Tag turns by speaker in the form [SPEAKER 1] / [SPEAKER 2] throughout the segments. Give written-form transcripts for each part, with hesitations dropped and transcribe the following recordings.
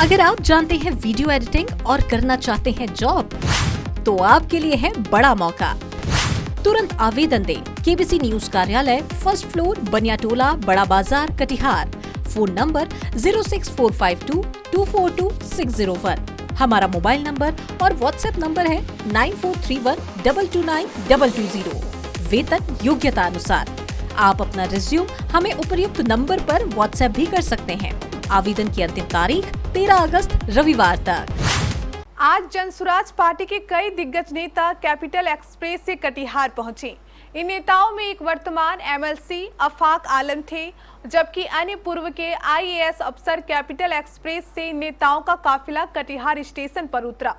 [SPEAKER 1] अगर आप जानते हैं वीडियो एडिटिंग और करना चाहते हैं जॉब, तो आपके लिए है बड़ा मौका। तुरंत आवेदन दें। केबीसी न्यूज कार्यालय, first floor, Baniyatola, Bada Bazar, Katihar. Phone number 06452242601। हमारा मोबाइल नंबर और व्हाट्सएप नंबर है 9431229220। वेतन योग्यता अनुसार। आप अपना रिज्यूम हमें उपर्युक्त नंबर पर व्हाट्सएप भी कर सकते हैं। आवेदन की अंतिम तारीख 13 अगस्त रविवार तक।
[SPEAKER 2] आज जनसुराज पार्टी के कई दिग्गज नेता कैपिटल एक्सप्रेस से कटिहार पहुंचे। इन नेताओं में एक वर्तमान एमएलसी आफाक आलम थे, जबकि अन्य पूर्व के आईएएस अफसर। कैपिटल एक्सप्रेस से नेताओं का काफिला कटिहार स्टेशन पर उतरा।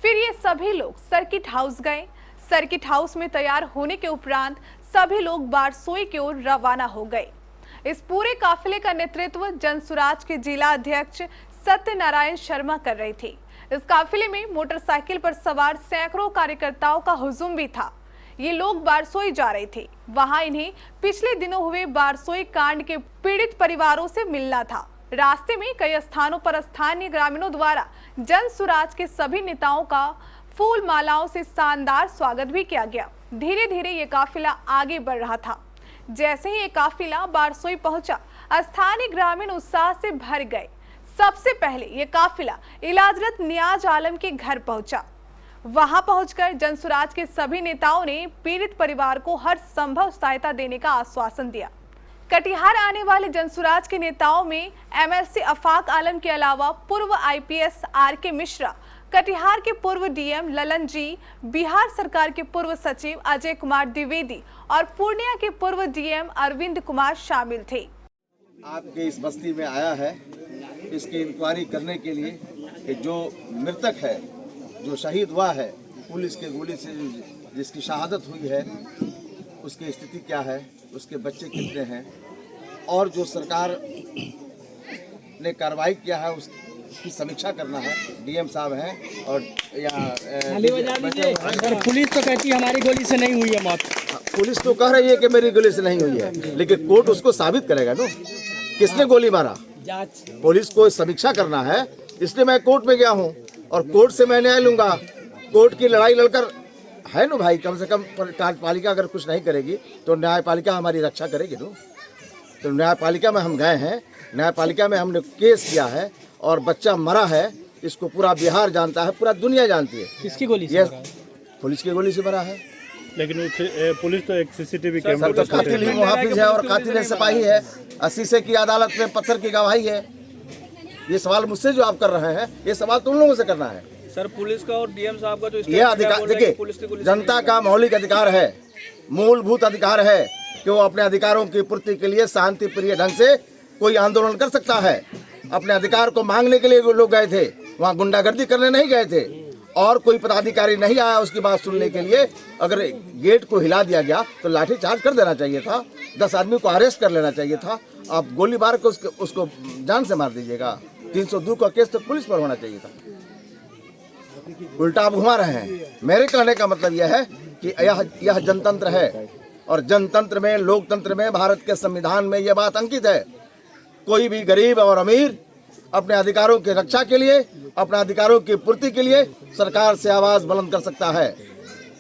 [SPEAKER 2] फिर ये सभी लोग सर्किट हाउस गए। सर्किट हाउस में तैयार होने के उपरांत सभी लोग बारसोई की ओर रवाना हो गए। इस पूरे काफिले का नेतृत्व जनसुराज के जिला अध्यक्ष सत्यनारायण शर्मा कर रहे थे। इस काफिले में मोटरसाइकिल पर सवार सैकड़ों कार्यकर्ताओं का हुजूम भी था। ये लोग बारसोई जा रहे थे। वहां इन्हें पिछले दिनों हुए बारसोई कांड के पीड़ित परिवारों से मिलना था। रास्ते में कई स्थानों पर स्थानीय ग्रामीणों द्वारा जनसुराज के सभी नेताओं का फूल मालाओं से शानदार स्वागत भी किया गया। धीरे धीरे ये काफिला आगे बढ़ रहा था। जैसे ही ये काफिला बारसोई पहुंचा, स्थानीय ग्रामीण उत्साह से भर गए। सबसे पहले ये काफिला इलाजरत नियाज आलम के घर पहुंचा। वहां पहुंचकर जनसुराज के सभी नेताओं ने पीड़ित परिवार को हर संभव सहायता देने का आश्वासन दिया। कटिहार आने वाले जनसुराज के नेताओं में एमएलसी आफाक आलम के अलावा पूर्व आईपीएस आरके मिश्रा, कटिहार के पूर्व डीएम ललन जी, बिहार सरकार के पूर्व सचिव अजय कुमार द्विवेदी और पूर्णिया के पूर्व डीएम अरविंद कुमार शामिल थे।
[SPEAKER 3] आपके इस बस्ती में आया है इसकी इंक्वायरी करने के लिए कि जो मृतक है, जो शहीद हुआ है पुलिस के गोली से, जिसकी शहादत हुई है, उसकी स्थिति क्या है, उसके बच्चे कितने हैं, और जो सरकार ने कार्रवाई किया है उसकी समीक्षा करना है। डीएम साहब हैं और यहाँ
[SPEAKER 4] पुलिस तो कहती है हमारी गोली से नहीं हुई है मौत।
[SPEAKER 3] पुलिस तो कह रही है कि मेरी गोली से नहीं हुई है, लेकिन कोर्ट उसको साबित करेगा ना किसने गोली मारा। पुलिस को समीक्षा करना है, इसलिए मैं कोर्ट में गया हूँ और कोर्ट से मैं न्याय लूंगा। कोर्ट की लड़ाई लड़कर है ना भाई, कम से कम कार्यपालिका अगर कुछ नहीं करेगी तो न्यायपालिका हमारी रक्षा करेगी ना। तो न्यायपालिका में हम गए हैं, न्यायपालिका में हमने केस किया है और बच्चा मरा है। इसको पूरा बिहार जानता है, पूरा दुनिया जानती है।
[SPEAKER 4] किसकी गोली से?
[SPEAKER 3] पुलिस की गोली से मरा है।
[SPEAKER 5] लेकिन पुलिस तो एक सीसीटीवी कैमरा
[SPEAKER 3] तो कातिल ही मुहाफिज है और कातिल सिपाही है। शीशे की अदालत में पत्थर की गवाही है। ये सवाल मुझसे जो आप कर रहे हैं, ये सवाल तुम लोगों से करना है।
[SPEAKER 6] सर, पुलिस का और डीएम साहब का जो
[SPEAKER 3] ये अधिकार देखिए, जनता का मौलिक अधिकार है, मूलभूत अधिकार है कि वो अपने अधिकारों की पूर्ति के लिए शांति प्रिय ढंग से कोई आंदोलन कर सकता है। अपने अधिकार को मांगने के लिए वो लोग गए थे, वहाँ गुंडागर्दी करने नहीं गए थे। और कोई पदाधिकारी नहीं आया उसकी बात सुनने के लिए। अगर गेट को हिला दिया गया तो लाठी चार्ज कर देना चाहिए था, 10 आदमी को अरेस्ट कर लेना चाहिए था। आप गोली मार के उसको जान से मार दीजिएगा। 302 का केस तो पुलिस पर होना चाहिए था। उल्टा आप घुमा रहे हैं। मेरे कहने का मतलब यह है कि यह जनतंत्र है और जनतंत्र में, लोकतंत्र में, भारत के संविधान में यह बात अंकित है। कोई भी गरीब और अमीर अपने अधिकारों की रक्षा के लिए, अपने अधिकारों की पूर्ति के लिए सरकार से आवाज बुलंद कर सकता है।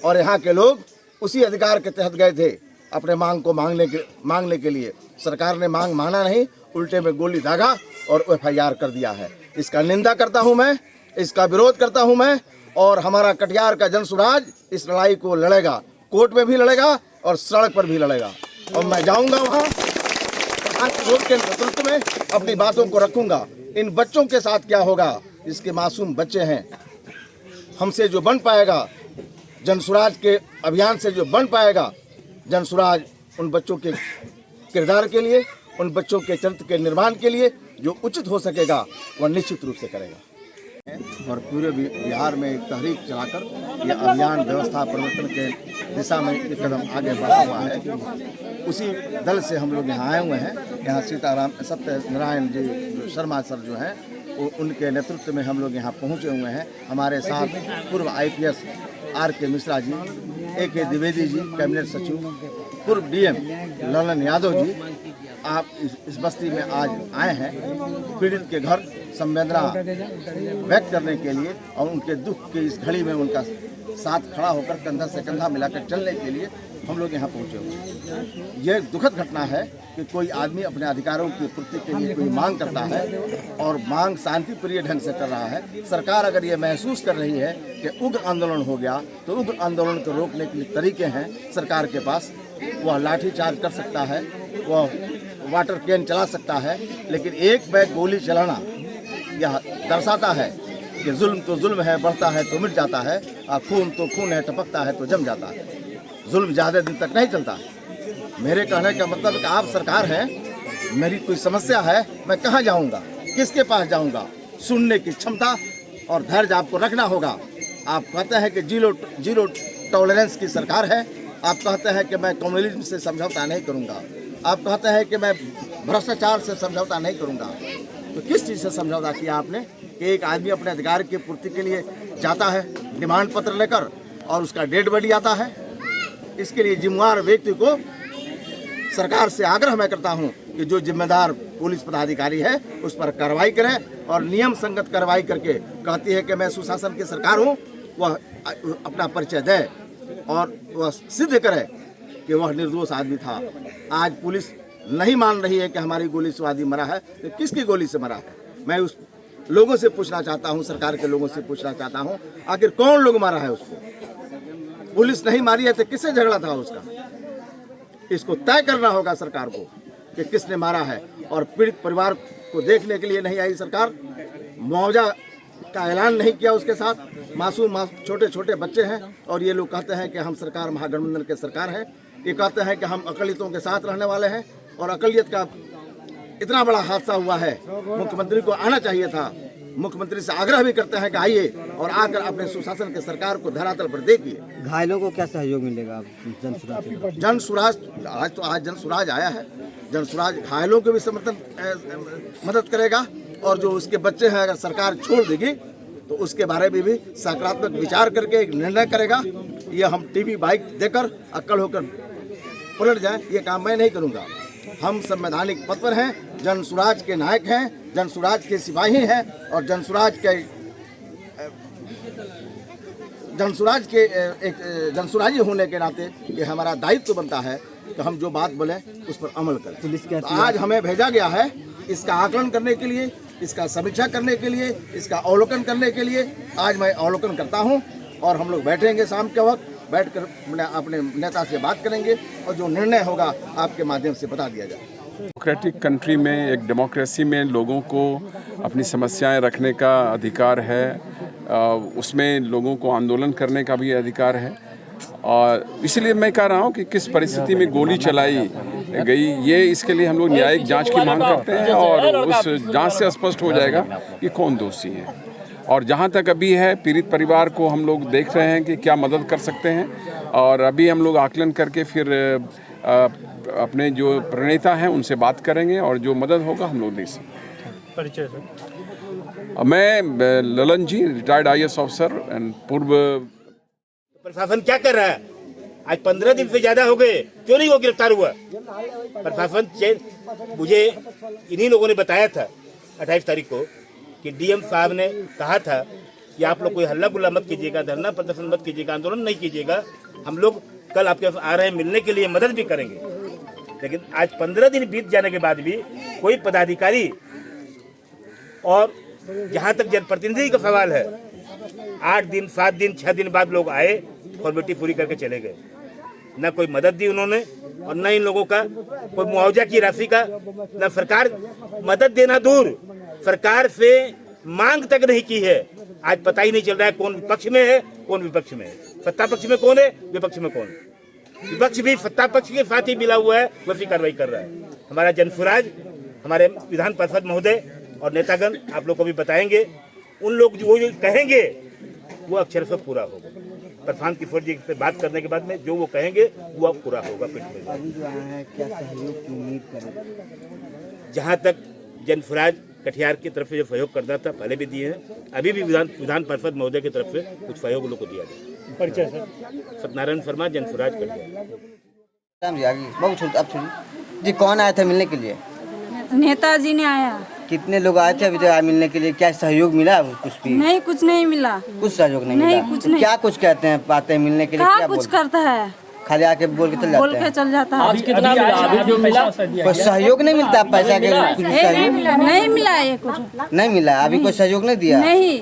[SPEAKER 3] और यहाँ के लोग उसी अधिकार के तहत गए थे अपने मांग को मांगने के लिए। सरकार ने मांग माना नहीं, उल्टे में गोली दागा और एफआईआर कर दिया है। इसका निंदा करता हूँ मैं, इसका विरोध करता हूँ मैं। और हमारा कटिहार का जनसुराज इस लड़ाई को लड़ेगा, कोर्ट में भी लड़ेगा और सड़क पर भी लड़ेगा। और मैं जाऊँगा वहाँ प्रधान के नेतृत्व में अपनी बातों को रखूंगा। इन बच्चों के साथ क्या होगा, इसके मासूम बच्चे हैं। हमसे जो बन पाएगा, जनसुराज के अभियान से जो बन पाएगा, जनसुराज उन बच्चों के किरदार के लिए, उन बच्चों के चरित्र के निर्माण के लिए जो उचित हो सकेगा वह निश्चित रूप से करेगा। और पूरे बिहार में एक तहरीक चलाकर यह अभियान व्यवस्था परिवर्तन के दिशा में एक कदम आगे बढ़ा हुआ है। उसी दल से हम लोग यहाँ आए हुए हैं। यहाँ सीताराम सत्यनारायण जी शर्मा सर जो हैं, वो उनके नेतृत्व में हम लोग यहाँ पहुँचे हुए हैं। हमारे साथ पूर्व IPS R K Mishra ji, AK Dwivedi ji cabinet सचिव, पूर्व डीएम ललन यादव जी। आप इस बस्ती में आज आए हैं, पीड़ित के घर संवेदना व्यक्त करने के लिए और उनके दुख की इस घड़ी में उनका साथ खड़ा होकर कंधा से कंधा मिलाकर चलने के लिए हम लोग यहाँ पहुँचे हुए। यह दुखद घटना है कि कोई आदमी अपने अधिकारों की पूर्ति के लिए कोई मांग करता है और मांग शांतिप्रिय ढंग से कर रहा है। सरकार अगर ये महसूस कर रही है कि उग्र आंदोलन हो गया तो उग्र आंदोलन को रोकने के लिए तरीके हैं सरकार के पास। वह लाठीचार्ज कर सकता है, वह वाटर कैन चला सकता है, लेकिन एक बैग गोली चलाना यह दर्शाता है कि जुल्म तो जुल्म है, बढ़ता है तो मिट जाता है, और खून तो खून है, टपकता है तो जम जाता है। जुल्म ज़्यादा दिन तक नहीं चलता। मेरे कहने का मतलब कि आप सरकार हैं, मेरी कोई समस्या है, मैं कहाँ जाऊँगा, किसके पास जाऊँगा? सुनने की क्षमता और धैर्य आपको रखना होगा। आप कहते हैं कि जीरो टॉलरेंस की सरकार है, आप कहते हैं कि मैं कम्युनिज्म से समझौता नहीं करूँगा, आप कहते हैं कि मैं भ्रष्टाचार से समझौता नहीं करूँगा। तो किस चीज़ से समझौता किया आपने कि एक आदमी अपने अधिकार की पूर्ति के लिए जाता है डिमांड पत्र लेकर और उसका डेड बॉडी आता है? इसके लिए जिम्मेदार व्यक्ति को सरकार से आग्रह मैं करता हूं कि जो जिम्मेदार पुलिस पदाधिकारी है उस पर कार्रवाई करें और नियम संगत कार्रवाई करके कहती है कि मैं सुशासन की सरकार हूं, वह अपना परिचय दे और वह सिद्ध करे कि वह निर्दोष आदमी था। आज पुलिस नहीं मान रही है कि हमारी गोली से आदमी मरा है, तो किसकी गोली से मरा है? मैं उस लोगों से पूछना चाहता हूं, सरकार के लोगों से पूछना चाहता हूं, आखिर कौन लोग मारा है उसको? पुलिस नहीं मारी है तो किससे झगड़ा था उसका? इसको तय करना होगा सरकार को कि किसने मारा है। और पीड़ित परिवार को देखने के लिए नहीं आई सरकार, मुआवजा का ऐलान नहीं किया उसके साथ। मासूम छोटे छोटे बच्चे हैं और ये लोग कहते हैं कि हम सरकार महागठबंधन के सरकार हैं। ये कहते हैं कि हम अकलियतों के साथ रहने वाले हैं और अकलियत का इतना बड़ा हादसा हुआ है, मुख्यमंत्री को आना चाहिए था। मुख्यमंत्री से आग्रह भी करते हैं कि आइए और आकर अपने सुशासन के सरकार को धरातल पर देखिए।
[SPEAKER 7] घायलों को क्या सहयोग मिलेगा जनसुराज?
[SPEAKER 3] जनसुराज आज जनसुराज आया है, जनसुराज घायलों के भी समर्थन मदद करेगा और जो उसके बच्चे हैं अगर सरकार छोड़ देगी तो उसके बारे में भी सकारात्मक विचार करके एक निर्णय करेगा। ये हम टीवी बाइक देकर अक्कड़ होकर पलट जाए, ये काम मैं नहीं करूँगा। हम संवैधानिक पद पर हैं, जनसुराज के नायक हैं, जनसुराज के सिपाही हैं और जनसुराजी होने के नाते ये हमारा दायित्व बनता है कि हम जो बात बोले उस पर अमल करें।
[SPEAKER 7] पुलिस के
[SPEAKER 3] तो आज हमें भेजा गया है इसका आकलन करने के लिए, इसका समीक्षा करने के लिए, इसका अवलोकन करने के लिए। आज मैं अवलोकन करता हूं और हम लोग बैठेंगे शाम के वक्त, बैठकर अपने नेता से बात करेंगे और जो निर्णय होगा आपके माध्यम से बता दिया जाए।
[SPEAKER 8] डेमोक्रेटिक कंट्री में, एक डेमोक्रेसी में लोगों को अपनी समस्याएं रखने का अधिकार है, उसमें लोगों को आंदोलन करने का भी अधिकार है। और इसलिए मैं कह रहा हूं कि किस परिस्थिति में गोली चलाई गई, ये इसके लिए हम लोग न्यायिक जांच की मांग करते हैं और उस जांच से स्पष्ट हो जाएगा कि कौन दोषी है। और जहाँ तक अभी है, पीड़ित परिवार को हम लोग देख रहे हैं कि क्या मदद कर सकते हैं और अभी हम लोग आकलन करके फिर अपने जो प्रणेता हैं उनसे बात करेंगे और जो मदद होगा हम लोग दे सकते।
[SPEAKER 5] परिचय सर।
[SPEAKER 8] मैं ललन जी, रिटायर्ड IAS ऑफिसर एंड पूर्व।
[SPEAKER 9] प्रशासन क्या कर रहा है? आज 15 दिन से ज्यादा हो गए, क्यों नहीं वो गिरफ्तार हुआ? प्रशासन मुझे इन्हीं लोगों ने बताया था 28 तारीख को कि DM साहब ने कहा था कि आप लोग कोई हल्ला गुल्ला मत कीजिएगा, धरना प्रदर्शन मत कीजिएगा, आंदोलन नहीं कीजिएगा, हम लोग कल आपके पास आ रहे हैं, मिलने के लिए मदद भी करेंगे। लेकिन आज 15 दिन बीत जाने के बाद भी कोई पदाधिकारी, और जहाँ तक जनप्रतिनिधि का सवाल है, 8 दिन 7 दिन 6 दिन बाद लोग आए, फॉर्मेलिटी पूरी करके चले गए। न कोई मदद दी उन्होंने और न इन लोगों का कोई मुआवजा की राशि का, न सरकार मदद देना दूर, सरकार से मांग तक नहीं की है। आज पता ही नहीं चल रहा है कौन पक्ष में है कौन विपक्ष में है, सत्ता पक्ष में कौन है, विपक्ष में कौन। विपक्ष भी सत्ता पक्ष के साथ ही मिला हुआ है, वैसी कार्रवाई कर रहा है। हमारा जनसुराज, हमारे विधान परिषद महोदय और नेतागण आप लोग को भी बताएंगे, उन लोग जो कहेंगे वो अक्षर से पूरा होगा। प्रशांत किशोर जी से बात करने के बाद में जो वो कहेंगे वो अब पूरा होगा।
[SPEAKER 7] क्या सहयोग की उम्मीद करें?
[SPEAKER 9] जहाँ तक जनसुराज कटिहार की तरफ से जो सहयोग करना था पहले भी दिए हैं, अभी भी विधान परिषद महोदय की तरफ से कुछ सहयोग लोग को दिया गया।
[SPEAKER 5] परिचय सर।
[SPEAKER 9] सत्यनारायण शर्मा, जनसुराज कटिहार।
[SPEAKER 7] जी, कौन आया था मिलने के लिए?
[SPEAKER 10] नेताजी ने आया।
[SPEAKER 7] कितने लोग आए थे अभी तक मिलने के लिए? क्या सहयोग मिला कुछ भी?
[SPEAKER 10] नहीं, कुछ नहीं मिला।
[SPEAKER 7] कुछ सहयोग नहीं
[SPEAKER 10] नहीं,
[SPEAKER 7] मिला?
[SPEAKER 10] कुछ
[SPEAKER 7] तो
[SPEAKER 10] नहीं।
[SPEAKER 7] क्या कुछ कहते हैं, आते हैं मिलने के लिए
[SPEAKER 10] कहाँ
[SPEAKER 7] क्या
[SPEAKER 10] कुछ
[SPEAKER 7] बोलते हैं?
[SPEAKER 10] करता है,
[SPEAKER 7] खाली आके बोल के चल
[SPEAKER 10] बोल
[SPEAKER 7] जाते
[SPEAKER 10] के
[SPEAKER 7] हैं?
[SPEAKER 10] चल जाता है।
[SPEAKER 4] अभी कितना मिला? अभी जो मिला
[SPEAKER 7] कोई सहयोग नहीं मिलता पैसा के? कुछ सहयोग
[SPEAKER 10] नहीं मिला ये कुछ
[SPEAKER 7] नहीं मिला? अभी कोई सहयोग नहीं दिया?
[SPEAKER 10] नहीं,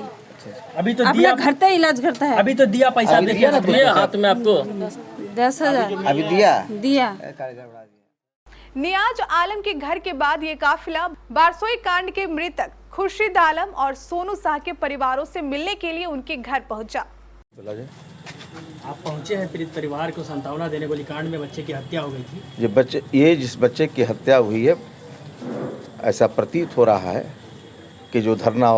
[SPEAKER 4] अभी तो
[SPEAKER 10] अपना
[SPEAKER 4] दिया,
[SPEAKER 10] घर पे इलाज करता है।
[SPEAKER 4] अभी तो दिया पैसा
[SPEAKER 7] अभी
[SPEAKER 4] देखिए
[SPEAKER 7] दिया ना
[SPEAKER 4] दिए हाथ में आपको
[SPEAKER 10] 10,000
[SPEAKER 7] अभी दिया?
[SPEAKER 10] दिया।
[SPEAKER 2] नियाज आलम के घर के बाद ये काफिला बारसोई कांड के मृतक खुर्शीद आलम और सोनू शाह के परिवारों से मिलने के लिए उनके घर पहुंचा।
[SPEAKER 4] आप पहुंचे हैं पीड़ित परिवार को सांत्वना देने, गोलीकांड में बच्चे की हत्या हो गई थी।
[SPEAKER 3] ये जिस बच्चे की हत्या हुई है, ऐसा प्रतीत हो रहा है कि जो धरना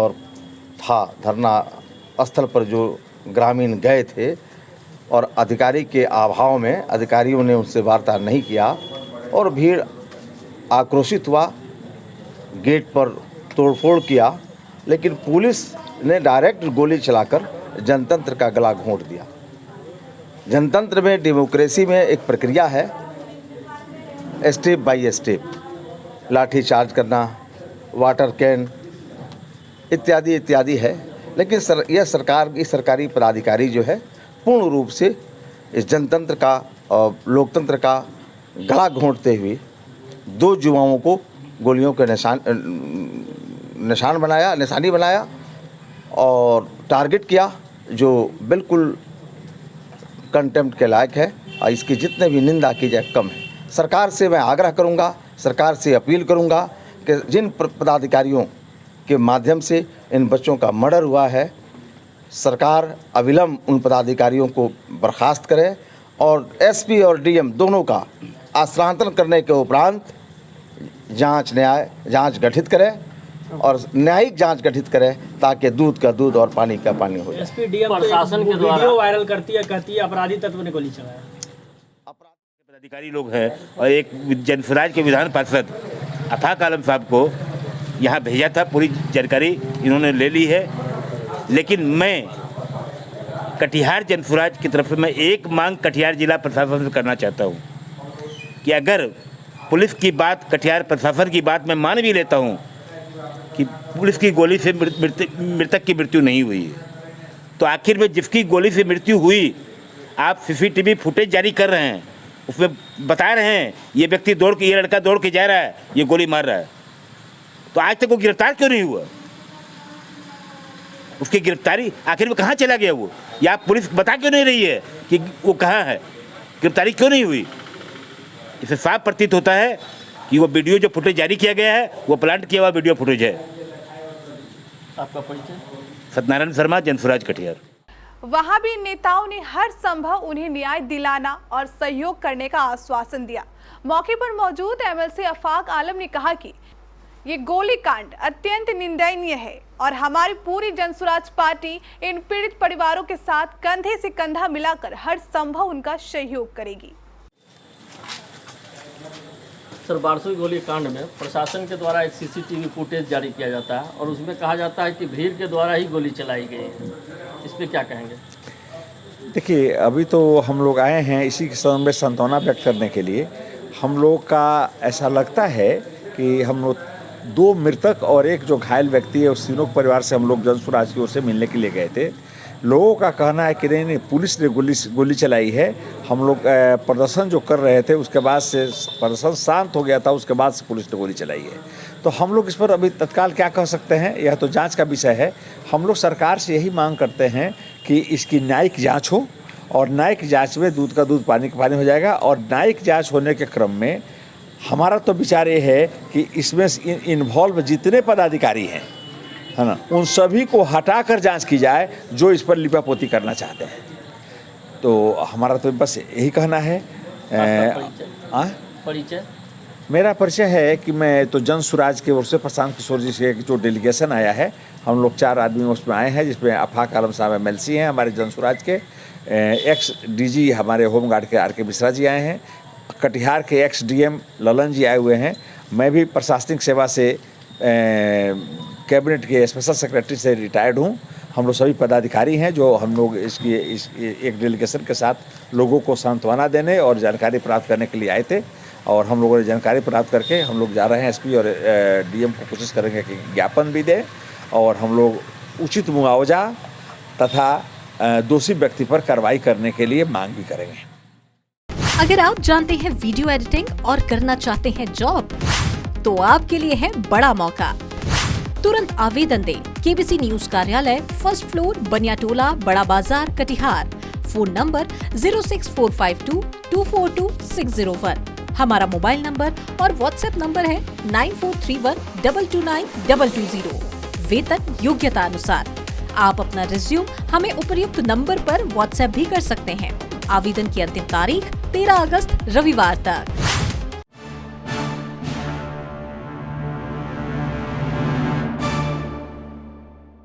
[SPEAKER 3] स्थल पर जो ग्रामीण गए थे और अधिकारी के अभाव में अधिकारियों ने उनसे वार्ता नहीं किया और भीड़ आक्रोशित हुआ, गेट पर तोड़फोड़ किया, लेकिन पुलिस ने डायरेक्ट गोली चलाकर जनतंत्र का गला घोंट दिया। जनतंत्र में, डेमोक्रेसी में एक प्रक्रिया है, स्टेप बाय स्टेप, लाठी चार्ज करना, वाटर कैन इत्यादि इत्यादि है, लेकिन यह सरकारी पदाधिकारी जो है पूर्ण रूप से इस जनतंत्र का और लोकतंत्र का गला घोंटते हुए 2 युवाओं को गोलियों के निशानी बनाया और टारगेट किया, जो बिल्कुल कंटेम्प्ट के लायक है और इसकी जितने भी निंदा की जाए कम है। सरकार से मैं आग्रह करूंगा, सरकार से अपील करूंगा कि जिन पदाधिकारियों के माध्यम से इन बच्चों का मर्डर हुआ है, सरकार अविलंब उन पदाधिकारियों को बर्खास्त करे और एसपी और डीएम दोनों का स्थानांतरण करने के उपरांत जांच गठित करे और न्यायिक जांच गठित करे, ताकि दूध का दूध और पानी का पानी हो जाए।
[SPEAKER 4] एसपी डीएम प्रशासन के द्वारा वीडियो वायरल करती है, कहती है अपराधी तत्व ने गोली चलाया।
[SPEAKER 9] पदाधिकारी लोग हैं और एक जनसुराज के विधान पार्षद अफाक आलम साहब को यहाँ भेजा था, पूरी जानकारी इन्होंने ले ली है। लेकिन मैं कटिहार जनसुराज की तरफ से मैं एक मांग कटिहार जिला प्रशासन से करना चाहता हूँ कि अगर पुलिस की बात, कटिहार प्रशासन की बात मैं मान भी लेता हूँ कि पुलिस की गोली से मृतक की मृत्यु नहीं हुई है, तो आखिर में जिसकी गोली से मृत्यु हुई, आप सीसीटीवी फुटेज जारी कर रहे हैं, उसमें बता रहे हैं ये व्यक्ति ये लड़का दौड़ के जा रहा है, ये गोली मार रहा है, तो आज तक वो गिरफ्तार क्यों नहीं हुआ? उसकी गिरफ्तारी आखिर में कहाँ चला गया वो? या पुलिस बता क्यों नहीं रही है कि वो कहाँ है? गिरफ्तारी क्यों नहीं हुई? इससे साफ प्रतीत होता है कि वो वीडियो जो फुटेज जारी किया गया है वो प्लांट किया हुआ वीडियो फुटेज है।
[SPEAKER 4] आपका परिचय?
[SPEAKER 9] सत्यनारायण शर्मा, जनसुराज कटिहार।
[SPEAKER 2] वहां भी नेताओं ने हर संभव उन्हें न्याय दिलाना और सहयोग करने का आश्वासन दिया। मौके पर मौजूद एमएलसी अफाक आलम ने कहा कि ये गोलीकांड अत्यंत निंदनीय है और हमारी पूरी जनसुराज पार्टी इन पीड़ित परिवारों के साथ कंधे से कंधा मिलाकर हर संभव उनका सहयोग करेगी।
[SPEAKER 11] सर, बारसोई गोलीकांड में प्रशासन के द्वारा एक सीसीटीवी फुटेज जारी किया जाता है और उसमें कहा जाता है कि भीड़ के द्वारा ही गोली चलाई गई है, इस पर क्या कहेंगे?
[SPEAKER 12] देखिए, अभी तो हम लोग आए हैं इसी के संबंध में सांत्वना व्यक्त करने के लिए। हम लोग का ऐसा लगता है कि हम लोग 2 मृतक और एक जो घायल व्यक्ति है, उस तीनों परिवार से हम लोग जनसुराज की ओर से मिलने के लिए गए थे। लोगों का कहना है कि नहीं, पुलिस ने गोली चलाई है। हम लोग प्रदर्शन जो कर रहे थे उसके बाद से प्रदर्शन शांत हो गया था, उसके बाद से पुलिस ने गोली चलाई है। तो हम लोग इस पर अभी तत्काल क्या कह सकते हैं, यह तो जांच का विषय है। हम लोग सरकार से यही मांग करते हैं कि इसकी न्यायिक जांच हो और न्यायिक जांच में दूध का दूध पानी का पानी हो जाएगा। और न्यायिक जांच होने के क्रम में हमारा तो विचार ये है कि इसमें इन्वॉल्व जितने पदाधिकारी हैं, है ना, उन सभी को हटाकर जांच की जाए जो इस पर लिपापोती करना चाहते हैं। तो हमारा तो बस यही कहना है।
[SPEAKER 11] परिचय?
[SPEAKER 12] मेरा परिचय है कि मैं तो जनसुराज की ओर से प्रशांत किशोर जी से जो डेलीगेशन आया है, हम लोग 4 आदमी उसमें आए हैं, जिसमें अफाक आलम साहब एमएलसी हैं हमारे जनसुराज के, एक्स डीजी हमारे होमगार्ड के आर के मिश्रा जी आए हैं, कटिहार के एक्स डीएम ललन जी आए हुए हैं, मैं भी प्रशासनिक सेवा से कैबिनेट के स्पेशल सेक्रेटरी से रिटायर्ड हूँ। हम लोग सभी पदाधिकारी हैं जो हम लोग इस एक डेलीगेशन के साथ लोगों को सांत्वना देने और जानकारी प्राप्त करने के लिए आए थे। और हम लोगों ने जानकारी प्राप्त करके हम लोग जा रहे हैं एसपी और डीएम को कोशिश करेंगे कि ज्ञापन भी दें और हम लोग उचित मुआवजा तथा दोषी व्यक्ति पर कार्रवाई करने के लिए मांग भी करेंगे।
[SPEAKER 1] अगर आप जानते हैं वीडियो एडिटिंग और करना चाहते हैं जॉब, तो आपके लिए है बड़ा मौका। तुरंत आवेदन दें। केबीसी न्यूज कार्यालय, first floor, Baniyatola, Bada Bazar, Katihar. Phone number 06452242601। हमारा मोबाइल नंबर और व्हाट्सएप नंबर है 9431229220। वेतन योग्यता अनुसार। आप अपना रिज्यूम हमें उपर्युक्त नंबर पर व्हाट्सएप भी कर सकते हैं। आवेदन की अंतिम तारीख 13 अगस्त रविवार तक।